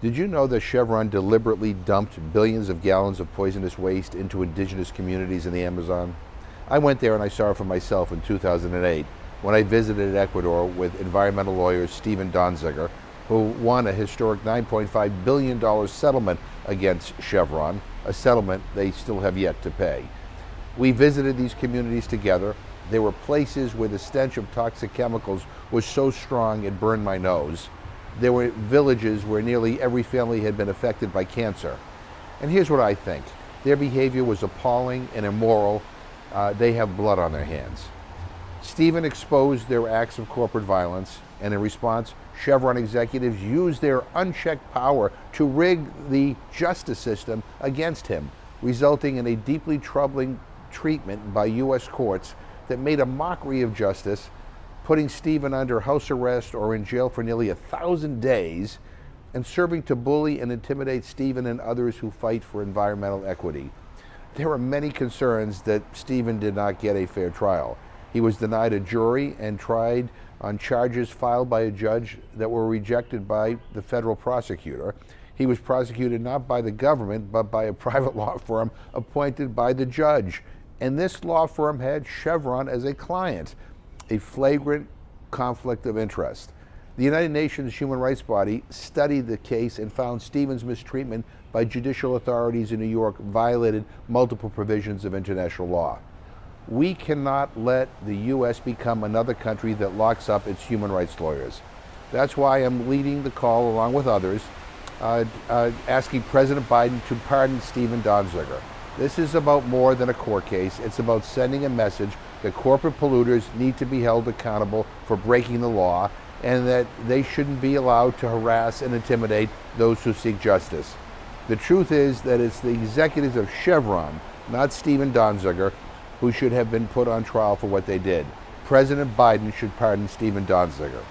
Did you know that Chevron deliberately dumped billions of gallons of poisonous waste into indigenous communities in the Amazon? I went there and I saw it for myself in 2008 when I visited Ecuador with environmental lawyer Steven Donziger, who won a historic $9.5 billion settlement against Chevron, a settlement they still have yet to pay. We visited these communities together. There were places where the stench of toxic chemicals was so strong it burned my nose. There were villages where nearly every family had been affected by cancer. And here's what I think. Their behavior was appalling and immoral. They have blood on their hands. Steven exposed their acts of corporate violence, and in response, Chevron executives used their unchecked power to rig the justice system against him, resulting in a deeply troubling treatment by U.S. courts that made a mockery of justice, putting Steven under house arrest or in jail for nearly 1,000 days, and serving to bully and intimidate Steven and others who fight for environmental equity. There are many concerns that Steven did not get a fair trial. He was denied a jury and tried on charges filed by a judge that were rejected by the federal prosecutor. He was prosecuted not by the government, but by a private law firm appointed by the judge. And this law firm had Chevron as a client, a flagrant conflict of interest. The United Nations human rights body studied the case and found Steven's mistreatment by judicial authorities in New York violated multiple provisions of international law. We cannot let the U.S. become another country that locks up its human rights lawyers. That's why I'm leading the call, along with others, asking President Biden to pardon Steven Donziger. This is about more than a court case. It's about sending a message that corporate polluters need to be held accountable for breaking the law, and that they shouldn't be allowed to harass and intimidate those who seek justice. The truth is that it's the executives of Chevron, not Steven Donziger, who should have been put on trial for what they did. President Biden should pardon Steven Donziger.